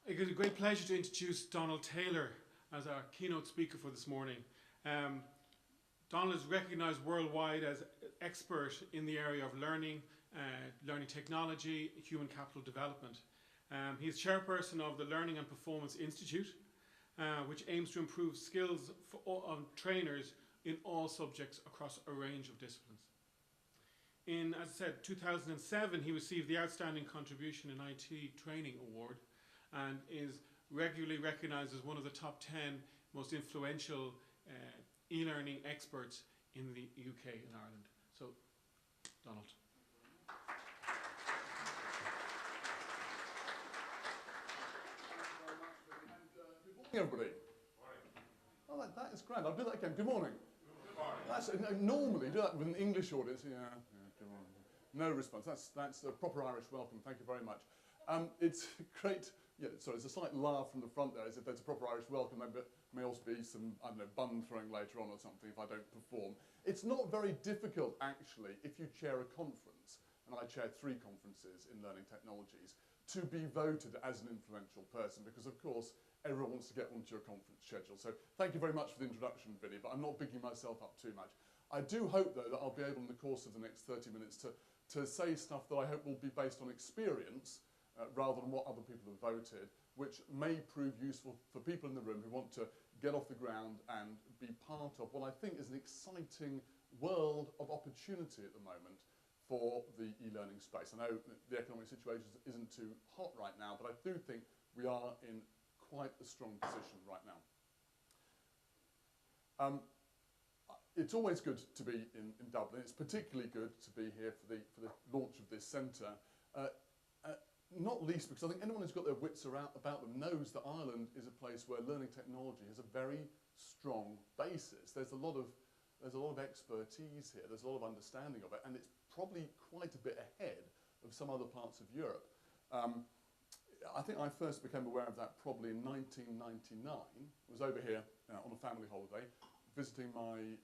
It is a great pleasure to introduce Donald Taylor as our keynote speaker for this morning. Donald is recognised worldwide as expert in the area of learning, learning technology, human capital development. He is chairperson of the Learning and Performance Institute, which aims to improve skills of trainers in all subjects across a range of disciplines. In, as I said, 2007, he received the Outstanding Contribution in IT Training Award and is regularly recognised as one of the top 10 most influential e-learning experts in the UK and Ireland. So, Donald. Good morning, everybody. Oh, that is grand. I'll do that again. Good morning. Good morning. I normally do that with an English audience. Yeah, good morning. No response. That's a proper Irish welcome. Thank you very much. It's great. Yeah, sorry, there's a slight laugh from the front there, as if there's a proper Irish welcome. There may also be some, I don't know, bun throwing later on or something if I don't perform. It's not very difficult, actually, if you chair a conference, and I chaired 3 conferences in learning technologies, to be voted as an influential person, because, of course, everyone wants to get onto your conference schedule. So thank you very much for the introduction, Vinny, but I'm not bigging myself up too much. I do hope, though, that I'll be able in the course of the next 30 minutes to say stuff that I hope will be based on experience rather than what other people have voted, which may prove useful for people in the room who want to get off the ground and be part of what I think is an exciting world of opportunity at the moment for the e-learning space. I know the economic situation isn't too hot right now, but I do think we are in quite a strong position right now. It's always good to be in Dublin. It's particularly good to be here for the launch of this centre. Not least because I think anyone who's got their wits about them knows that Ireland is a place where learning technology has a very strong basis. There's a lot of expertise here. There's a lot of understanding of it, and it's probably quite a bit ahead of some other parts of Europe. I think I first became aware of that probably in 1999. I was over here on a family holiday, visiting my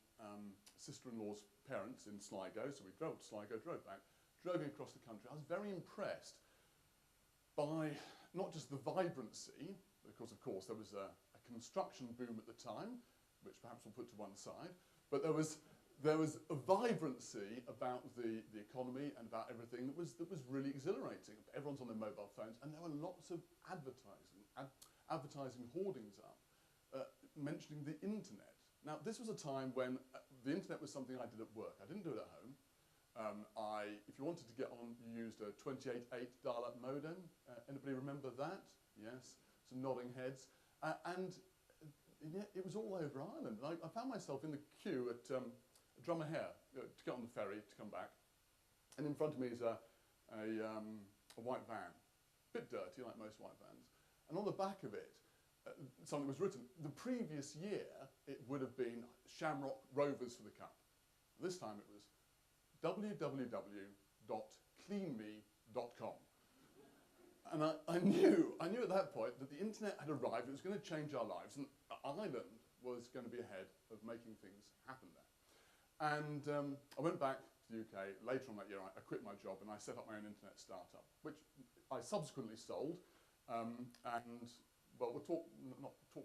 sister-in-law's parents in Sligo. So we drove to Sligo, drove back, drove across the country. I was very impressed by not just the vibrancy, because of course there was a construction boom at the time, which perhaps we'll put to one side, but there was a vibrancy about the economy and about everything that was really exhilarating. Everyone's on their mobile phones, and there were lots of advertising hoardings up, mentioning the internet. Now, this was a time when the internet was something I did at work. I didn't do it at home. If you wanted to get on, you used a 28.8 dial-up modem. Anybody remember that? Yes, some nodding heads. And yeah, it was all over Ireland. And I found myself in the queue at Drummahere to get on the ferry to come back. And in front of me is a white van, a bit dirty like most white vans. And on the back of it, something was written. The previous year, it would have been Shamrock Rovers for the Cup. This time it was www.cleanme.com. And I knew at that point that the internet had arrived, it was going to change our lives, and Ireland was going to be ahead of making things happen there. And I went back to the UK. Later on that year, I quit my job and I set up my own internet startup, which I subsequently sold. And well, we'll talk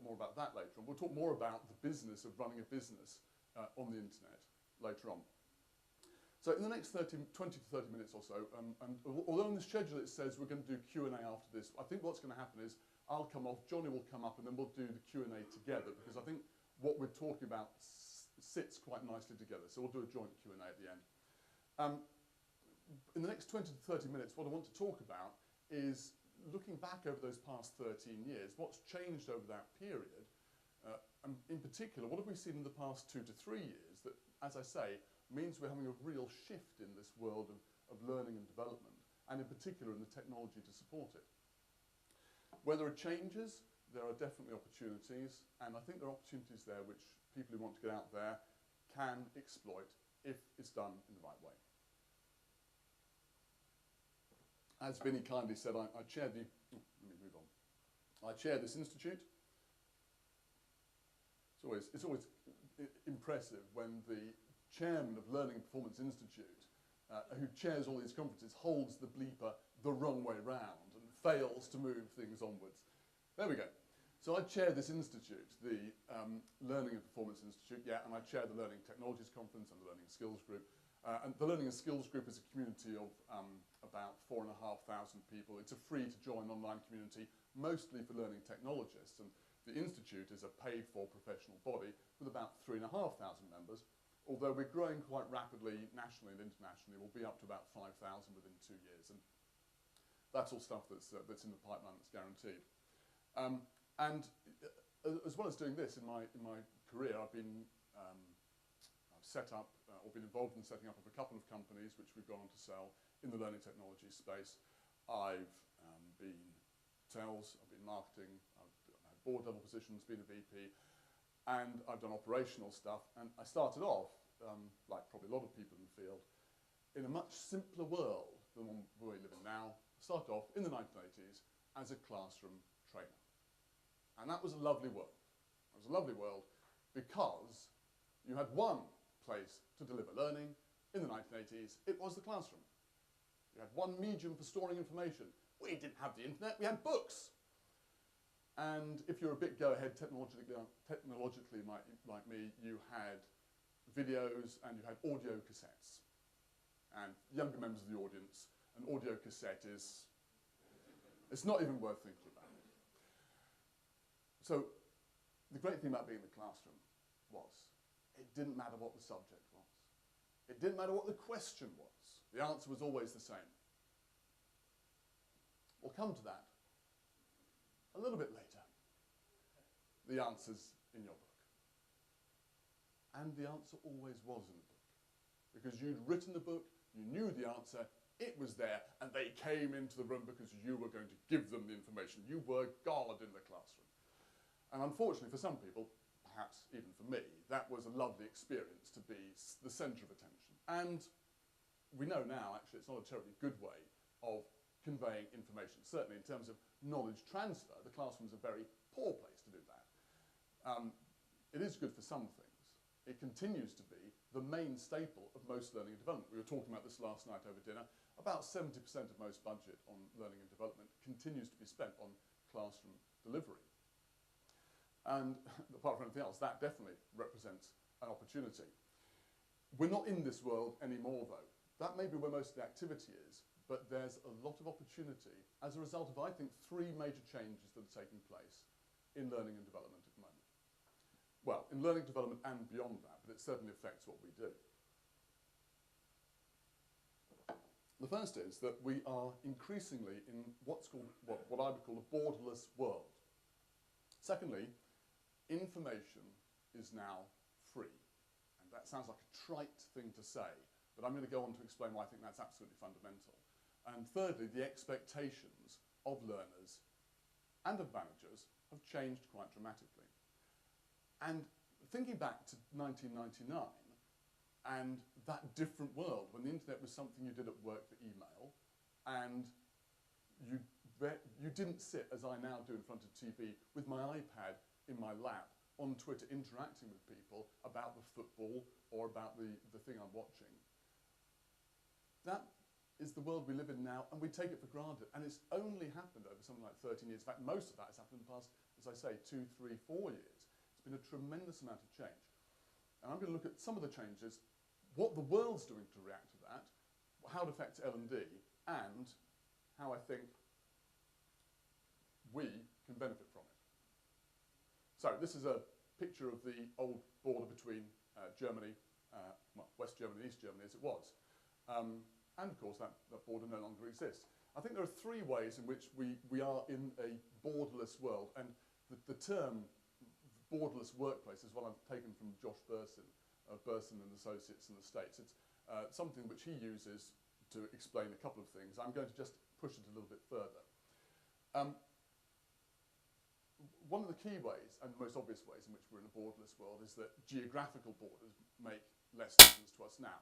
more about that later on. We'll talk more about the business of running a business on the internet later on. So in the next 20 to 30 minutes or so, and although in the schedule it says we're going to do Q&A after this, I think what's going to happen is I'll come off, Johnny will come up, and then we'll do the Q&A together, because I think what we're talking about sits quite nicely together. So we'll do a joint Q&A at the end. In the next 20 to 30 minutes, what I want to talk about is looking back over those past 13 years, what's changed over that period, and in particular, what have we seen in the past 2 to 3 years that, as I say, means we're having a real shift in this world of learning and development, and in particular in the technology to support it. Where there are changes, there are definitely opportunities, and I think there are opportunities there which people who want to get out there can exploit if it's done in the right way. As Vinny kindly said, I chair the, let me move on. I chair this institute. It's always impressive when the chairman of Learning Performance Institute, who chairs all these conferences, holds the bleeper the wrong way round and fails to move things onwards. There we go. So I chair this institute, the Learning and Performance Institute, yeah, and I chair the Learning Technologies Conference and the Learning Skills Group. And the Learning and Skills Group is a community of about 4,500 people. It's a free-to-join online community, mostly for learning technologists. And the institute is a paid-for professional body with about 3,500 members, although we're growing quite rapidly nationally and internationally. We'll be up to about 5,000 within 2 years. And that's all stuff that's in the pipeline that's guaranteed. As well as doing this, in my career, I've set up or been involved in the setting up of a couple of companies which we've gone on to sell in the learning technology space. I've been sales, I've been marketing, I've had board level positions, been a VP, and I've done operational stuff. And I started off, like probably a lot of people in the field, in a much simpler world than the one we live in now. I started off in the 1980s as a classroom trainer. And that was a lovely world. It was a lovely world because you had one place to deliver learning. In the 1980s, it was the classroom. You had one medium for storing information. We didn't have the internet, we had books. And if you're a bit go-ahead technologically like me, you had videos and you had audio cassettes. And younger members of the audience, an audio cassette it's not even worth thinking about. So the great thing about being in the classroom was it didn't matter what the subject was. It didn't matter what the question was. The answer was always the same. We'll come to that a little bit later. The answer's in your book. And the answer always was in the book. Because you'd written the book, you knew the answer, it was there, and they came into the room because you were going to give them the information. You were God in the classroom. And unfortunately for some people, perhaps even for me, that was a lovely experience to be the centre of attention. And we know now, actually, it's not a terribly good way of conveying information. Certainly in terms of knowledge transfer, the classroom is a very poor place to do that. It is good for some things. It continues to be the main staple of most learning and development. We were talking about this last night over dinner. About 70% of most budget on learning and development continues to be spent on classroom delivery. And apart from anything else, that definitely represents an opportunity. We're not in this world anymore, though. That may be where most of the activity is, but there's a lot of opportunity as a result of, I think, 3 major changes that are taking place in learning and development at the moment. Well, in learning development and beyond that, but it certainly affects what we do. The first is that we are increasingly in what I would call a borderless world. Secondly, information is now free. And that sounds like a trite thing to say, but I'm going to go on to explain why I think that's absolutely fundamental. And thirdly, the expectations of learners and of managers have changed quite dramatically. And thinking back to 1999 and that different world when the internet was something you did at work for email, and you didn't sit, as I now do in front of TV, with my iPad in my lap on Twitter interacting with people about the football or about the thing I'm watching. That is the world we live in now, and we take it for granted. And it's only happened over something like 13 years. In fact, most of that has happened in the past, as I say, 2, 3, 4 years. It's been a tremendous amount of change. And I'm going to look at some of the changes, what the world's doing to react to that, how it affects L&D, and how I think we can benefit from it. So this is a picture of the old border between Germany, well, West Germany and East Germany as it was. And of course that border no longer exists. I think there are 3 ways in which we are in a borderless world, and the term borderless workplace is what I've taken from Josh Burson and Associates in the States. It's something which he uses to explain a couple of things. I'm going to just push it a little bit further. One of the key ways, and the most obvious ways in which we're in a borderless world, is that geographical borders make less difference to us now.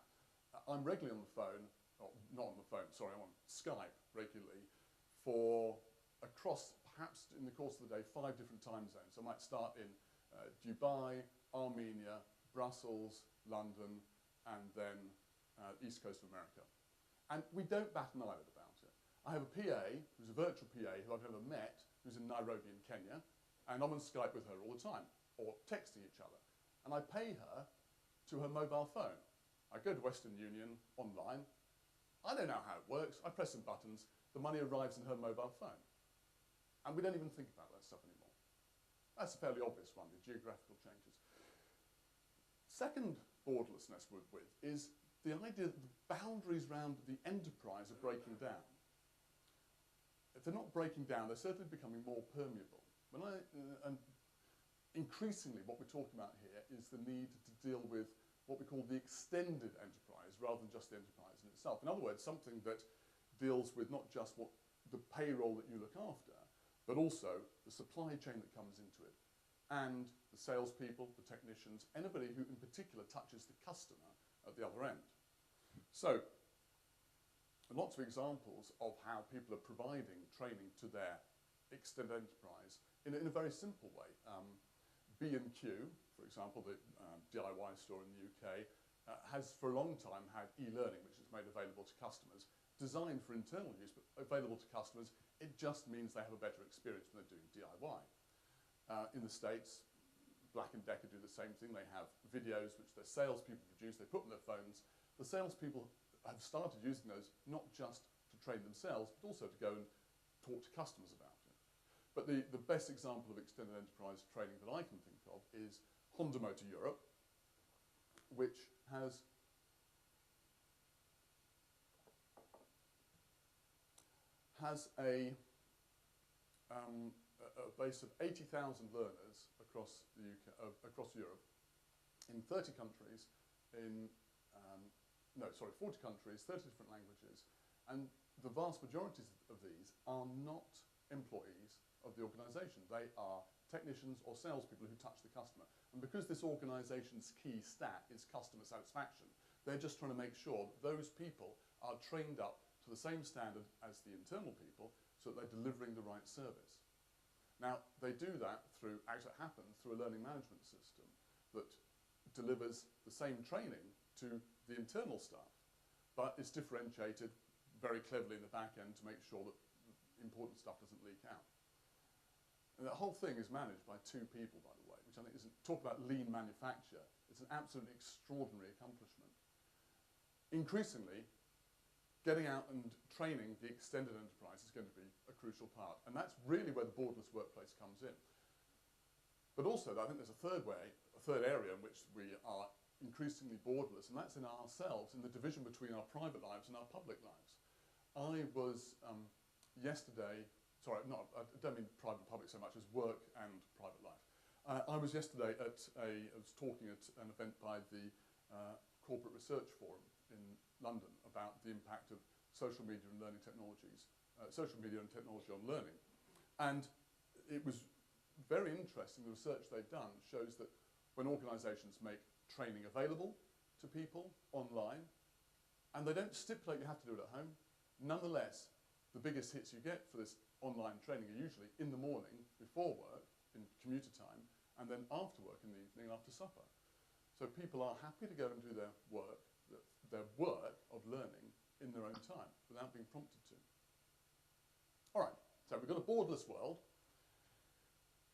I'm regularly on the phone, or not on the phone, sorry, I'm on Skype regularly for across, perhaps in the course of the day, 5 different time zones. So I might start in Dubai, Armenia, Brussels, London, and then East Coast of America. And we don't bat an eyelid about it. I have a PA, who's a virtual PA, who I've never met, who's in Nairobi in Kenya, and I'm on Skype with her all the time, or texting each other. And I pay her to her mobile phone. I go to Western Union online. I don't know how it works. I press some buttons. The money arrives in her mobile phone. And we don't even think about that stuff anymore. That's a fairly obvious one, the geographical changes. Second borderlessness we're with is the idea that the boundaries around the enterprise are breaking down. If they're not breaking down, they're certainly becoming more permeable. And increasingly what we're talking about here is the need to deal with what we call the extended enterprise rather than just the enterprise in itself. In other words, something that deals with not just the payroll that you look after, but also the supply chain that comes into it, and the salespeople, the technicians, anybody who in particular touches the customer at the other end. So, lots of examples of how people are providing training to their extended enterprise in a very simple way. B&Q, for example, the DIY store in the UK, has for a long time had e-learning, which is made available to customers, designed for internal use, but available to customers. It just means they have a better experience when they're doing DIY. In the States, Black & Decker do the same thing. They have videos which their salespeople produce, they put on their phones. The salespeople have started using those not just to train themselves, but also to go and talk to customers about it. But the best example of extended enterprise training that I can think of is Honda Motor Europe, which has a base of 80,000 learners across the UK, across Europe, in 30 countries, 40 countries, 30 different languages, and the vast majority of these are not employees of the organisation. They are technicians or salespeople who touch the customer. And because this organisation's key stat is customer satisfaction, they're just trying to make sure that those people are trained up to the same standard as the internal people so that they're delivering the right service. Now, they do that through, as it happens, through a learning management system that delivers the same training to the internal staff, but it's differentiated very cleverly in the back end to make sure that important stuff doesn't leak out. And that whole thing is managed by 2 people, by the way, which I think isn't, talk about lean manufacture, it's an absolutely extraordinary accomplishment. Increasingly, getting out and training the extended enterprise is going to be a crucial part, and that's really where the borderless workplace comes in. But also, I think there's a third area in which we are increasingly borderless, and that's in ourselves, in the division between our private lives and our public lives. I was yesterday, sorry, I don't mean private and public so much as work and private life. I was yesterday I was talking at an event by the Corporate Research Forum in London about the impact of social media and learning technologies, social media and technology on learning. And it was very interesting. The research they've done shows that when organisations make training available to people online, and they don't stipulate you have to do it at home, nonetheless, the biggest hits you get for this online training are usually in the morning, before work, in commuter time, and then after work in the evening, after supper. So people are happy to go and do their work of learning in their own time, without being prompted to. All right, so we've got a borderless world,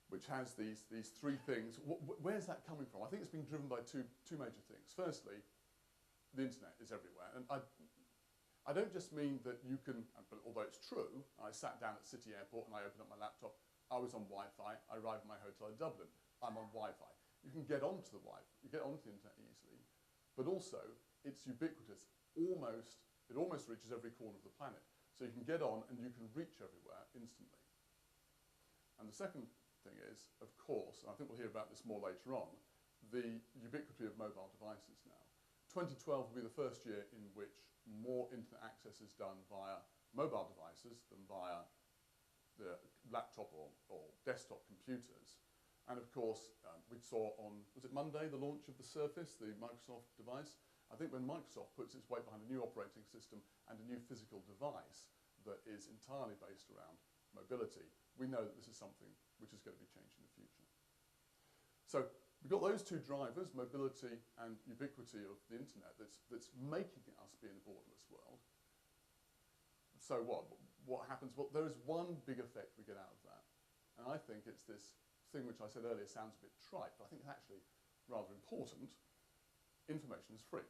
which has these 3 things. Where's that coming from? I think it's been driven by two major things. Firstly, the internet is everywhere. And I don't just mean that you can, although it's true, I sat down at City Airport and I opened up my laptop, I was on Wi-Fi, I arrived at my hotel in Dublin, I'm on Wi-Fi. You can get onto the Wi-Fi, you get onto the internet easily, but also it's ubiquitous. It almost reaches every corner of the planet. So you can get on and you can reach everywhere instantly. And the second thing is, of course, and I think we'll hear about this more later on, the ubiquity of mobile devices now. 2012 will be the first year in which more internet access is done via mobile devices than via the laptop or desktop computers. And of course, we saw on, was it Monday, the launch of the Surface, the Microsoft device? I think when Microsoft puts its weight behind a new operating system and a new physical device that is entirely based around mobility, we know that this is something which is going to be changed in the future. So we've got those 2 drivers, mobility and ubiquity of the internet, that's making us be in a borderless world. So what happens? Well, there is one big effect we get out of that, and I think it's this thing which I said earlier sounds a bit trite, but I think it's actually rather important. Information is free.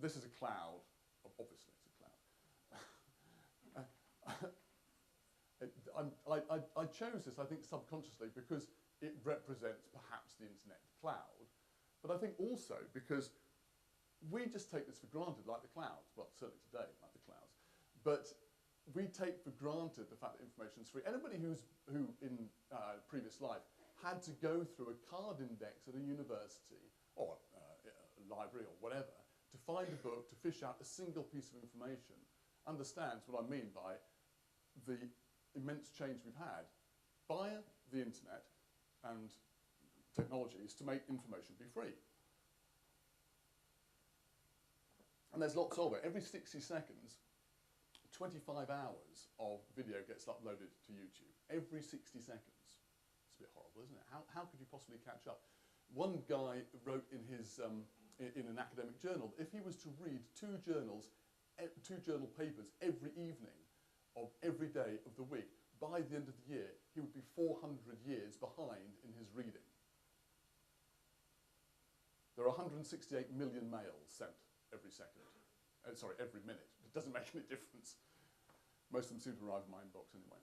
This is a cloud. Obviously, it's a cloud. I chose this, I think, subconsciously because it represents perhaps the internet cloud, but I think also because we just take this for granted, like the clouds. Well, certainly today, like the clouds. But we take for granted the fact that information is free. Anybody who in previous life had to go through a card index at a university or a library or whatever to find a book, to fish out a single piece of information, understands what I mean by the immense change we've had via the internet and technologies to make information be free. And there's lots of it. Every 60 seconds, 25 hours of video gets uploaded to YouTube. Every 60 seconds. It's a bit horrible, isn't it? How could you possibly catch up? One guy wrote in his in an academic journal that if he was to read two journal papers every evening of every day of the week, by the end of the year, he would be 400 years behind in his reading. There are 168 million mails sent every second. Every minute. It doesn't make any difference. Most of them seem to arrive in my inbox anyway.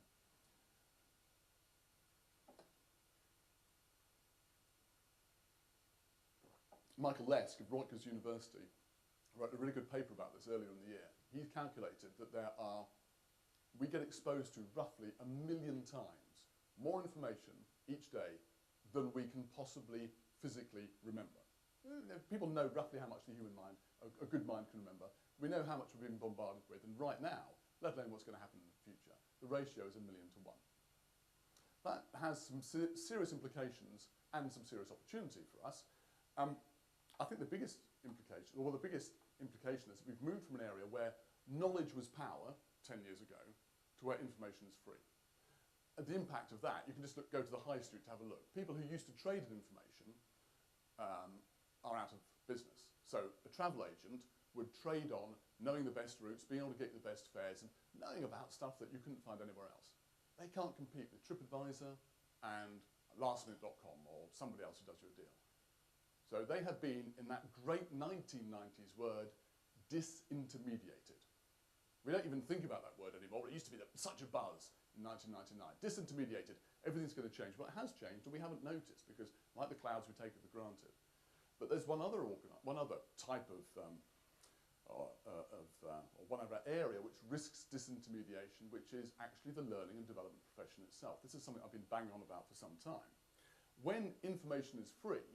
Michael Lesk of Rutgers University wrote a really good paper about this earlier in the year. He calculated that we get exposed to roughly 1 million times more information each day than we can possibly physically remember. People know roughly how much the human mind, a good mind, can remember. We know how much we're being bombarded with, and right now, let alone what's going to happen in the future, the ratio is 1 million to 1. That has some serious implications and some serious opportunity for us. I think the biggest implication is that we've moved from an area where knowledge was power 10 years ago to where information is free. The impact of that, you can just go to the high street to have a look. People who used to trade in information are out of business. So a travel agent would trade on knowing the best routes, being able to get the best fares, and knowing about stuff that you couldn't find anywhere else. They can't compete with TripAdvisor and lastminute.com or somebody else who does you a deal. So they have been, in that great 1990s word, disintermediated. We don't even think about that word anymore. It used to be such a buzz in 1999. Disintermediated. Everything's going to change. Well, it has changed, and we haven't noticed because, like the clouds, we take it for granted. But there's one other type of one other area which risks disintermediation, which is actually the learning and development profession itself. This is something I've been banging on about for some time. When information is free,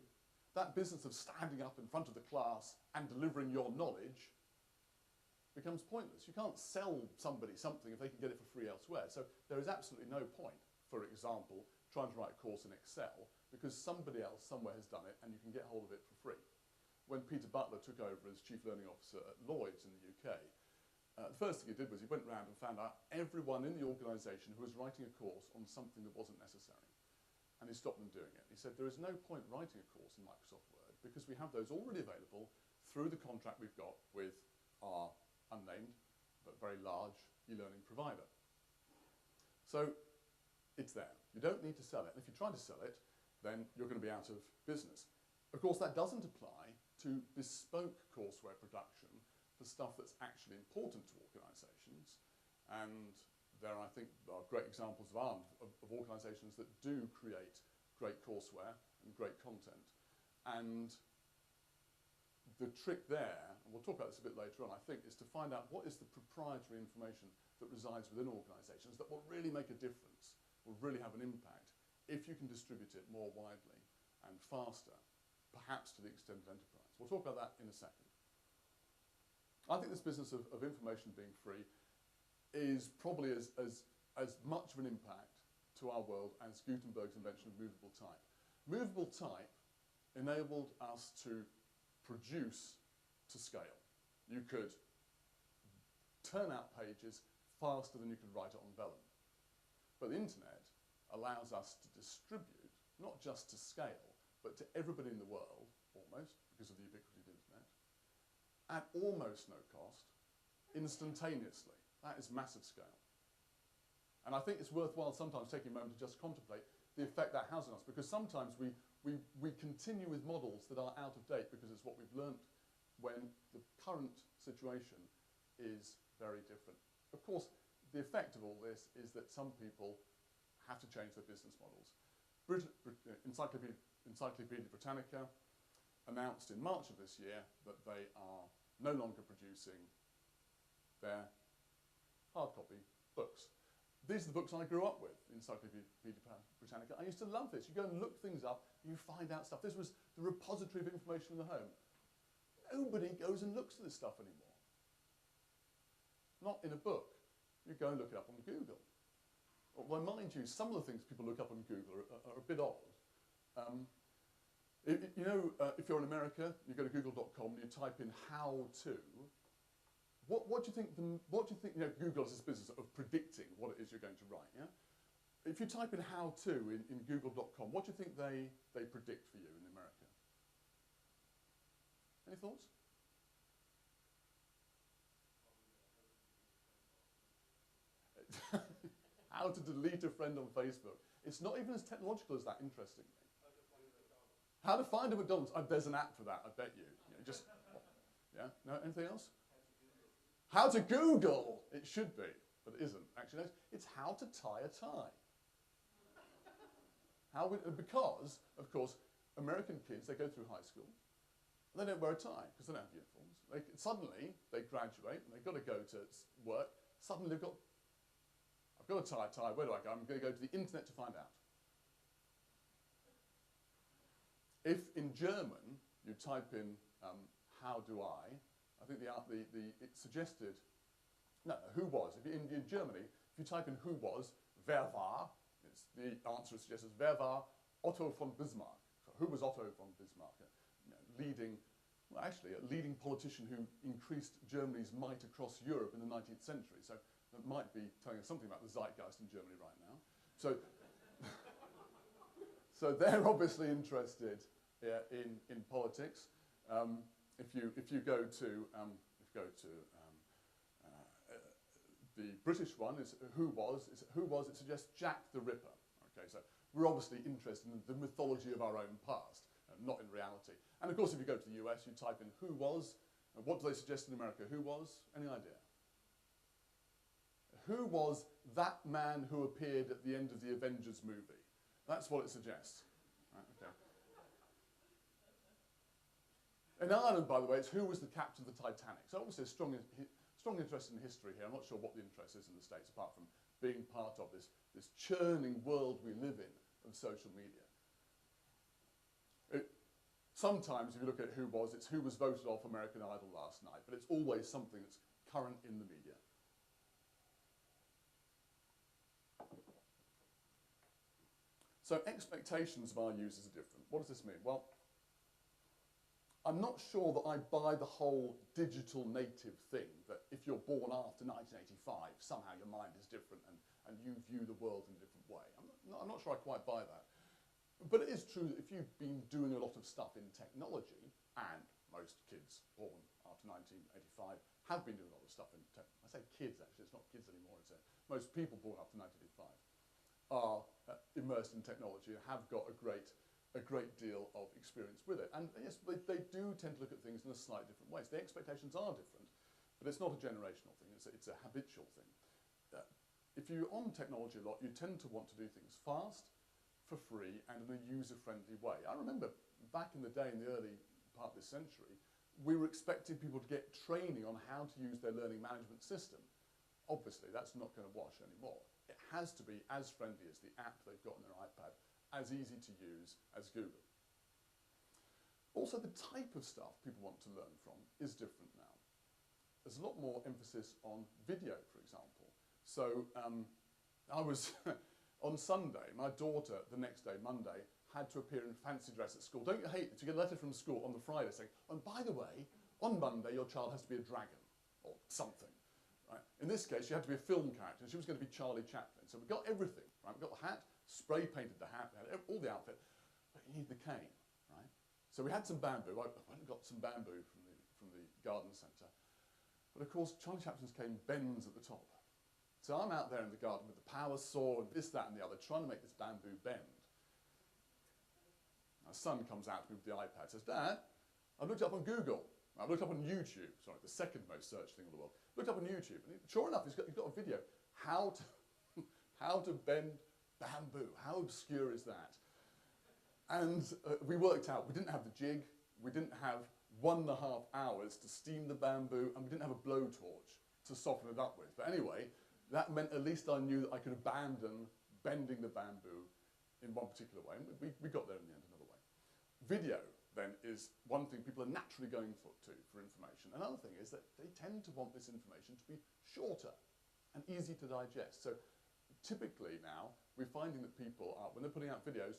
that business of standing up in front of the class and delivering your knowledge becomes pointless. You can't sell somebody something if they can get it for free elsewhere. So there is absolutely no point, for example, trying to write a course in Excel because somebody else somewhere has done it and you can get hold of it for free. When Peter Butler took over as Chief Learning Officer at Lloyd's in the UK, the first thing he did was he went round and found out everyone in the organisation who was writing a course on something that wasn't necessary. And he stopped them doing it. He said, there is no point writing a course in Microsoft Word because we have those already available through the contract we've got with our unnamed but very large e-learning provider. So it's there. You don't need to sell it. And if you try to sell it, then you're going to be out of business. Of course, that doesn't apply to bespoke courseware production for stuff that's actually important to organisations. And there, I think, are great examples of organisations that do create great courseware and great content. And the trick there, and we'll talk about this a bit later on, I think, is to find out what is the proprietary information that resides within organisations that will really make a difference, will really have an impact, if you can distribute it more widely and faster, perhaps to the extent of enterprise. We'll talk about that in a second. I think this business of information being free is probably as much of an impact to our world as Gutenberg's invention of movable type. Movable type enabled us to produce to scale. You could turn out pages faster than you could write it on vellum. But the internet allows us to distribute, not just to scale, but to everybody in the world, almost, because of the ubiquity of the internet, at almost no cost, instantaneously. That is massive scale. And I think it's worthwhile sometimes taking a moment to just contemplate the effect that has on us, because sometimes we continue with models that are out of date because it's what we've learnt when the current situation is very different. Of course, the effect of all this is that some people have to change their business models. Encyclopedia Britannica announced in March of this year that they are no longer producing their hard copy books. These are the books I grew up with, Encyclopedia Britannica. I used to love this. You go and look things up, and you find out stuff. This was the repository of information in the home. Nobody goes and looks at this stuff anymore. Not in a book. You go and look it up on Google. Well, mind you, some of the things people look up on Google are a bit odd. If you're in America, you go to google.com and you type in how to. What do you think? Google is this business of predicting what it is you're going to write. Yeah. If you type in how to in google.com, what do you think they predict for you in America? Any thoughts? How to delete a friend on Facebook. It's not even as technological as that, interestingly. How to find a McDonald's. There's an app for that, I bet you. Yeah? No, anything else? How to Google. It should be, but it isn't. Actually, no, it's how to tie a tie. Because, of course, American kids, they go through high school, and they don't wear a tie because they don't have uniforms. Suddenly, they graduate, and they've got to go to work. Suddenly, I've got to tie a tie. Where do I go? I'm going to go to the internet to find out. If in German you type in how do I think it suggested, who was. In Germany, if you type in who was, wer war, the answer suggests wer war Otto von Bismarck. So who was Otto von Bismarck? A leading politician who increased Germany's might across Europe in the 19th century. So that might be telling us something about the zeitgeist in Germany right now. So they're obviously interested in politics. If you go to the British one, is who was. It suggests Jack the Ripper. Okay, so we're obviously interested in the mythology of our own past, not in reality. And of course, if you go to the US, you type in who was. What do they suggest in America? Who was? Any idea? Who was that man who appeared at the end of the Avengers movie? That's what it suggests. Right, okay. In Ireland, by the way, it's who was the captain of the Titanic. So obviously a strong interest in history here. I'm not sure what the interest is in the States, apart from being part of this churning world we live in of social media. Sometimes, if you look at who was, it's who was voted off American Idol last night, but it's always something that's current in the media. So expectations of our users are different. What does this mean? Well, I'm not sure that I buy the whole digital native thing, that if you're born after 1985, somehow your mind is different and you view the world in a different way. I'm not sure I quite buy that. But it is true that if you've been doing a lot of stuff in technology, and most kids born after 1985 have been doing a lot of stuff in technology. I say kids, actually, it's not kids anymore. It's most people born after 1985 are immersed in technology and have got a great deal of experience with it. And yes, they do tend to look at things in a slightly different way. So the expectations are different, but it's not a generational thing. It's a habitual thing. If you're on technology a lot, you tend to want to do things fast, for free, and in a user-friendly way. I remember back in the day, in the early part of this century, we were expecting people to get training on how to use their learning management system. Obviously, that's not going to wash anymore. It has to be as friendly as the app they've got on their iPad, as easy to use as Google. Also, the type of stuff people want to learn from is different now. There's a lot more emphasis on video, for example. So I was... On Sunday, my daughter, the next day, Monday, had to appear in fancy dress at school. Don't you hate it? You get a letter from school on the Friday saying, and by the way, on Monday your child has to be a dragon, or something. Right? In this case, she had to be a film character, and she was going to be Charlie Chaplin. So we got everything. Right? We got the hat, spray painted the hat, we had all the outfit, but you need the cane. Right? So we had some bamboo. I went and got some bamboo from the garden centre. But of course, Charlie Chaplin's cane bends at the top. So I'm out there in the garden with the power saw and this, that, and the other, trying to make this bamboo bend. My son comes out to me with the iPad, says, "Dad, I looked up on Google. I looked up on YouTube, sorry, the second most searched thing in the world. Looked up on YouTube, and sure enough, he's got a video. How to bend bamboo. How obscure is that?" And we worked out, we didn't have the jig, we didn't have 1.5 hours to steam the bamboo, and we didn't have a blowtorch to soften it up with. But anyway, that meant at least I knew that I could abandon bending the bamboo in one particular way. And we got there in the end another way. Video, then, is one thing people are naturally going to for information. Another thing is that they tend to want this information to be shorter and easy to digest. So typically now, we're finding that people are, when they're putting out videos,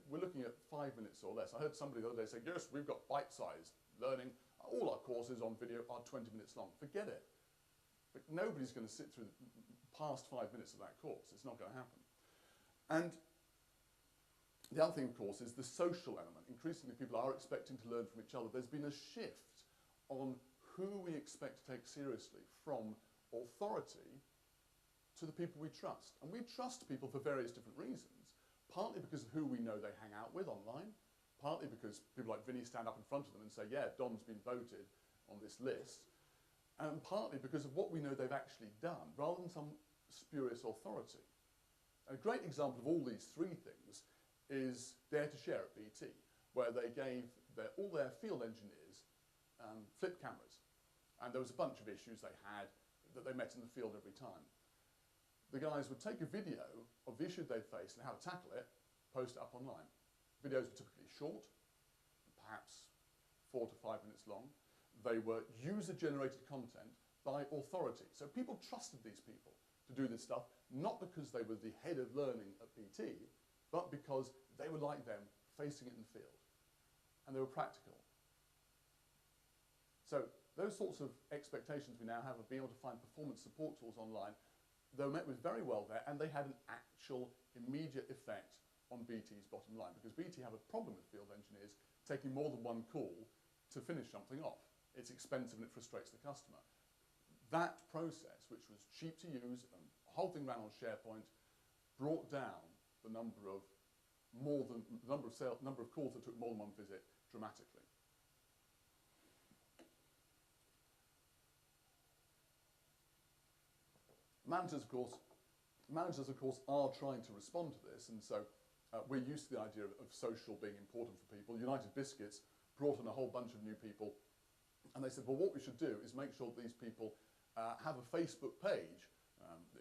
we're looking at 5 minutes or less. I heard somebody the other day say, "Yes, we've got bite-sized learning. All our courses on video are 20 minutes long." Forget it. But nobody's going to sit through past 5 minutes of that course. It's not going to happen. And the other thing, of course, is the social element. Increasingly, people are expecting to learn from each other. There's been a shift on who we expect to take seriously, from authority to the people we trust. And we trust people for various different reasons. Partly because of who we know they hang out with online, partly because people like Vinny stand up in front of them and say, "Yeah, Don's been voted on this list," and partly because of what we know they've actually done, rather than some spurious authority. A great example of all these three things is Dare to Share at BT, where they gave all their field engineers flip cameras. And there was a bunch of issues they had that they met in the field every time. The guys would take a video of the issue they faced and how to tackle it, post it up online. Videos were typically short, perhaps 4 to 5 minutes long. They were user-generated content by authority. So people trusted these people to do this stuff, not because they were the head of learning at BT, but because they were like them, facing it in the field. And they were practical. So those sorts of expectations we now have of being able to find performance support tools online, they were met with very well there, and they had an actual immediate effect on BT's bottom line, because BT have a problem with field engineers taking more than one call to finish something off. It's expensive and it frustrates the customer. That process, which was cheap to use, and the whole thing ran on SharePoint, brought down the number of calls that took more than one visit dramatically. Managers, of course, are trying to respond to this, and so we're used to the idea of social being important for people. United Biscuits brought in a whole bunch of new people, and they said, well, what we should do is make sure that these people have a Facebook page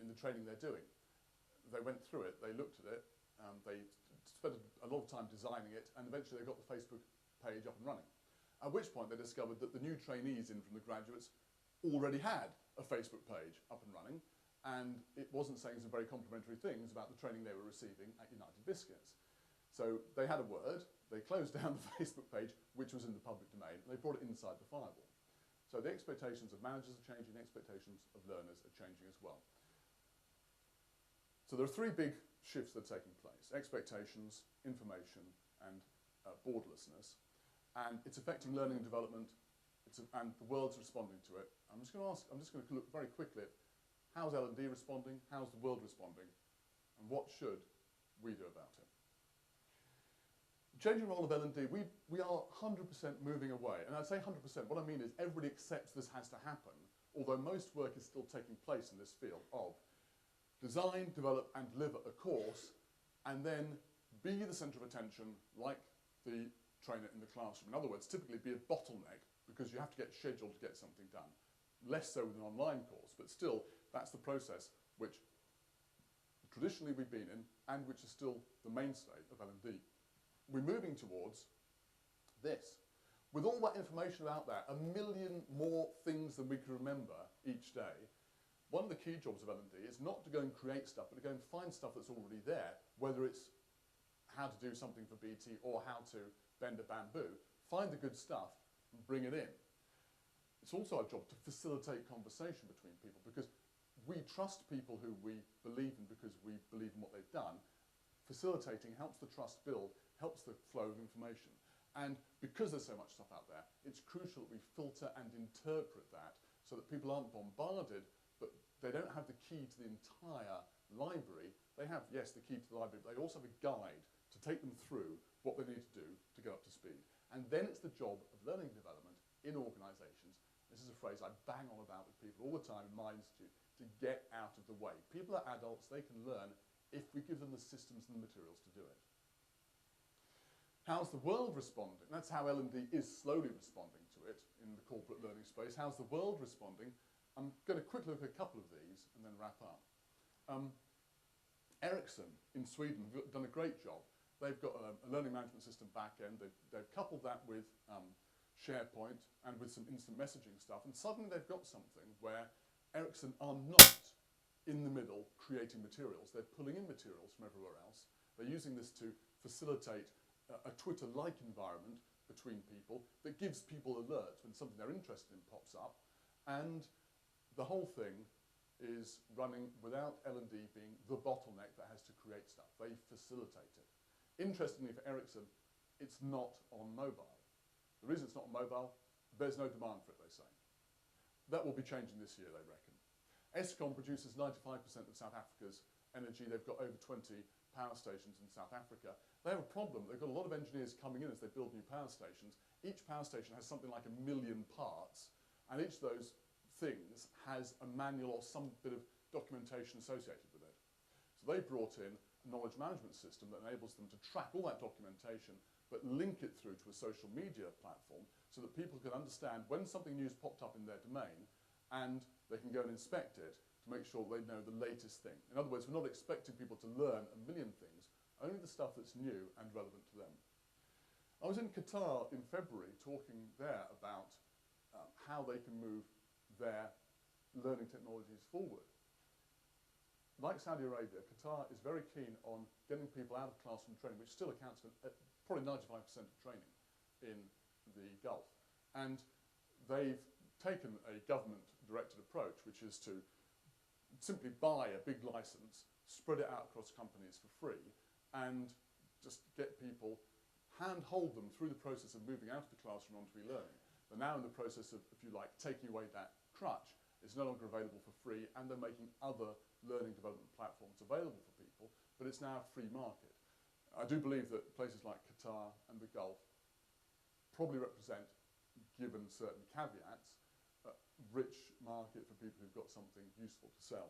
in the training they're doing. They went through it, they looked at it, they spent a lot of time designing it, and eventually they got the Facebook page up and running. At which point they discovered that the new trainees in from the graduates already had a Facebook page up and running, and it wasn't saying some very complimentary things about the training they were receiving at United Biscuits. So they had a word, they closed down the Facebook page, which was in the public domain, and they brought it inside the firewall. So the expectations of managers are changing, the expectations of learners are changing as well. So there are three big shifts that are taking place: expectations, information, and borderlessness. And it's affecting learning and development, and the world's responding to it. I'm just going to look very quickly at how's L&D responding, how's the world responding, and what should we do about it. Changing the role of L&D, we are 100% moving away. And I say 100%, what I mean is everybody accepts this has to happen, although most work is still taking place in this field of design, develop, and deliver a course, and then be the centre of attention like the trainer in the classroom. In other words, typically be a bottleneck, because you have to get scheduled to get something done. Less so with an online course, but still, that's the process which traditionally we've been in, and which is still the mainstay of L&D. We're moving towards this. With all that information out there, 1 million more things than we can remember each day, one of the key jobs of L&D is not to go and create stuff, but to go and find stuff that's already there, whether it's how to do something for BT or how to bend a bamboo. Find the good stuff and bring it in. It's also our job to facilitate conversation between people, because we trust people who we believe in because we believe in what they've done. Facilitating helps the trust build, helps the flow of information. And because there's so much stuff out there, it's crucial that we filter and interpret that so that people aren't bombarded, but they don't have the key to the entire library. They have, yes, the key to the library, but they also have a guide to take them through what they need to do to get up to speed. And then it's the job of learning development in organisations. This is a phrase I bang on about with people all the time in my institute, to get out of the way. People are adults, they can learn if we give them the systems and the materials to do it. How's the world responding? That's how L&D is slowly responding to it in the corporate learning space. How's the world responding? I'm going to quickly look at a couple of these and then wrap up. Ericsson in Sweden have done a great job. They've got a learning management system back-end. They've coupled that with SharePoint and with some instant messaging stuff, and suddenly they've got something where Ericsson are not in the middle creating materials. They're pulling in materials from everywhere else. They're using this to facilitate a Twitter-like environment between people that gives people alerts when something they're interested in pops up, and the whole thing is running without L&D being the bottleneck that has to create stuff. They facilitate it. Interestingly for Ericsson, it's not on mobile. The reason it's not on mobile, there's no demand for it, they say. That will be changing this year, they reckon. Eskom produces 95% of South Africa's energy. They've got over 20 power stations in South Africa. They have a problem. They've got a lot of engineers coming in as they build new power stations. Each power station has something like 1 million parts, and each of those things has a manual or some bit of documentation associated with it. So they brought in a knowledge management system that enables them to track all that documentation but link it through to a social media platform so that people can understand when something new's popped up in their domain, and they can go and inspect it to make sure they know the latest thing. In other words, we're not expecting people to learn 1 million things, only the stuff that's new and relevant to them. I was in Qatar in February talking there about how they can move their learning technologies forward. Like Saudi Arabia, Qatar is very keen on getting people out of classroom training, which still accounts for probably 95% of training in the Gulf. And they've taken a government-directed approach, which is to simply buy a big license, spread it out across companies for free, and just get people, handhold them through the process of moving out of the classroom onto e-learning. They're now in the process of, if you like, taking away that crutch. It's no longer available for free, and they're making other learning development platforms available for people, but it's now a free market. I do believe that places like Qatar and the Gulf probably represent, given certain caveats, a rich market for people who've got something useful to sell.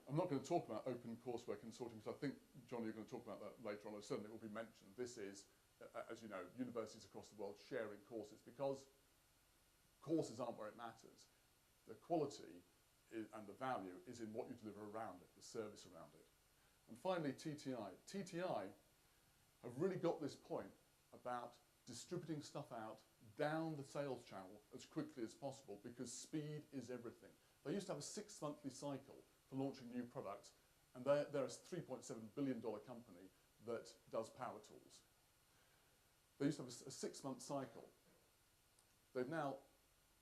I'm not going to talk about open coursework and sorting, because I think, John, you're going to talk about that later on, or certainly it will be mentioned. This is, as you know, universities across the world sharing courses, because courses aren't where it matters. The quality and the value is in what you deliver around it, the service around it. And finally, TTI. TTI have really got this point about distributing stuff out down the sales channel as quickly as possible, because speed is everything. They used to have a 6-monthly cycle for launching new products, and they're a $3.7 billion company that does power tools. They used to have a 6-month cycle. They've now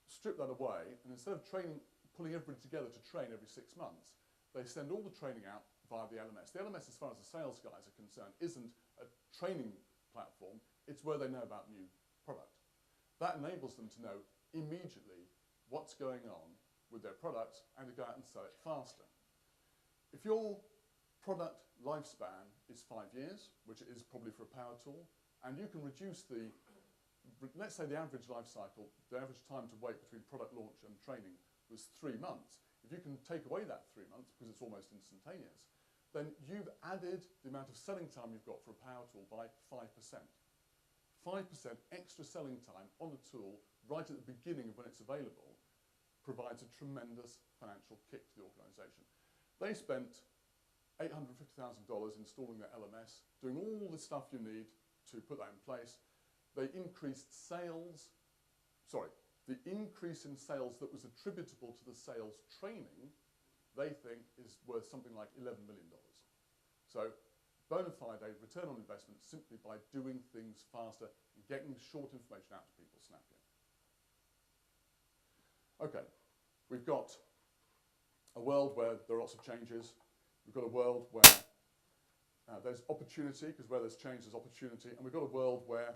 stripped that away, and instead of pulling everybody together to train every 6 months, they send all the training out via the LMS. The LMS, as far as the sales guys are concerned, isn't a training platform, it's where they know about new product. That enables them to know immediately what's going on with their products and to go out and sell it faster. If your product lifespan is 5 years, which it is probably for a power tool, and you can reduce the, let's say the average life cycle, the average time to wait between product launch and training was 3 months. If you can take away that 3 months, because it's almost instantaneous, then you've added the amount of selling time you've got for a power tool by 5%. 5% extra selling time on a tool right at the beginning of when it's available provides a tremendous financial kick to the organisation. They spent $850,000 installing their LMS, doing all the stuff you need to put that in place. They increased sales, the increase in sales that was attributable to the sales training, they think is worth something like $11 million. So, bona fide return on investment simply by doing things faster and getting short information out to people snappily. Okay, we've got a world where there are lots of changes. We've got a world where there's opportunity, because where there's change, there's opportunity. And we've got a world where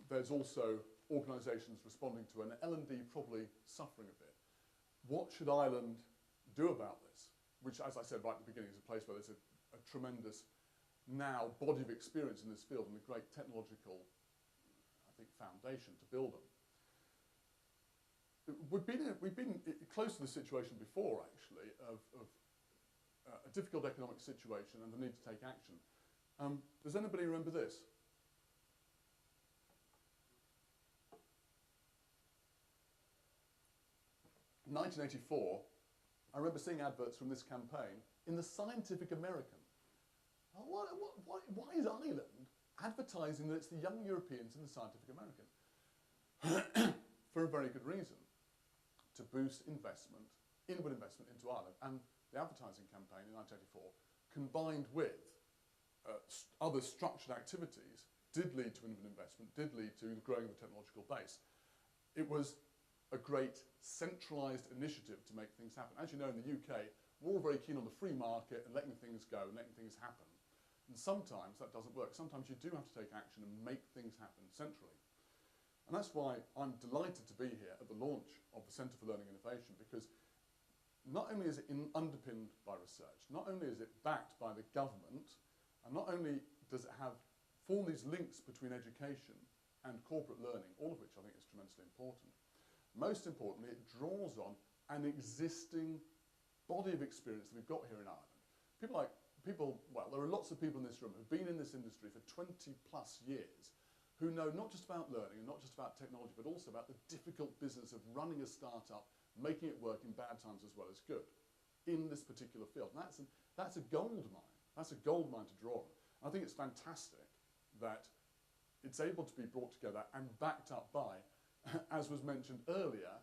there's also organisations responding to an L&D probably suffering a bit. What should Ireland do about this, which, as I said right at the beginning, is a place where there's a tremendous now body of experience in this field and a great technological, I think, foundation to build on. We've been close to the situation before, actually, of a difficult economic situation and the need to take action. Does anybody remember this? In 1984, I remember seeing adverts from this campaign in the Scientific American. Why is Ireland advertising that it's the young Europeans in the Scientific American? For a very good reason. To boost investment, inward investment into Ireland. And the advertising campaign in 1984, combined with other structured activities, did lead to inward investment, did lead to the growing of the technological base. It was a great centralised initiative to make things happen. As you know, in the UK, we're all very keen on the free market and letting things go and letting things happen. And sometimes that doesn't work. Sometimes you do have to take action and make things happen centrally. And that's why I'm delighted to be here at the launch of the Centre for Learning Innovation, because not only is it underpinned by research, not only is it backed by the government, and not only does it form these links between education and corporate learning, all of which I think is tremendously important. Most importantly, it draws on an existing body of experience that we've got here in Ireland. Well, there are lots of people in this room who've been in this industry for 20 plus years, who know not just about learning and not just about technology, but also about the difficult business of running a startup, making it work in bad times as well as good, in this particular field. And that's a gold mine. That's a gold mine to draw on. I think it's fantastic that it's able to be brought together and backed up by, as was mentioned earlier,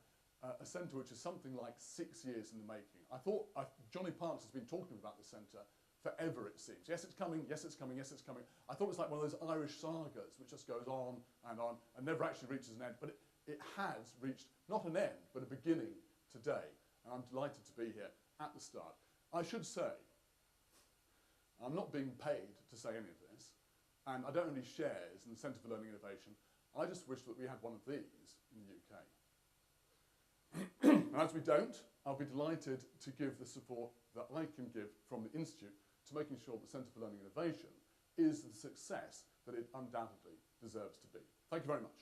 a centre which is something like 6 years in the making. Johnny Parks has been talking about the centre forever, it seems. Yes, it's coming, yes, it's coming, yes, it's coming. I thought it was like one of those Irish sagas which just goes on and never actually reaches an end. But it has reached not an end, but a beginning today. And I'm delighted to be here at the start. I should say, I'm not being paid to say any of this, and I don't own any shares in the Centre for Learning Innovation. I just wish that we had one of these in the UK. And as we don't, I'll be delighted to give the support that I can give from the Institute to making sure the Centre for Learning Innovation is the success that it undoubtedly deserves to be. Thank you very much.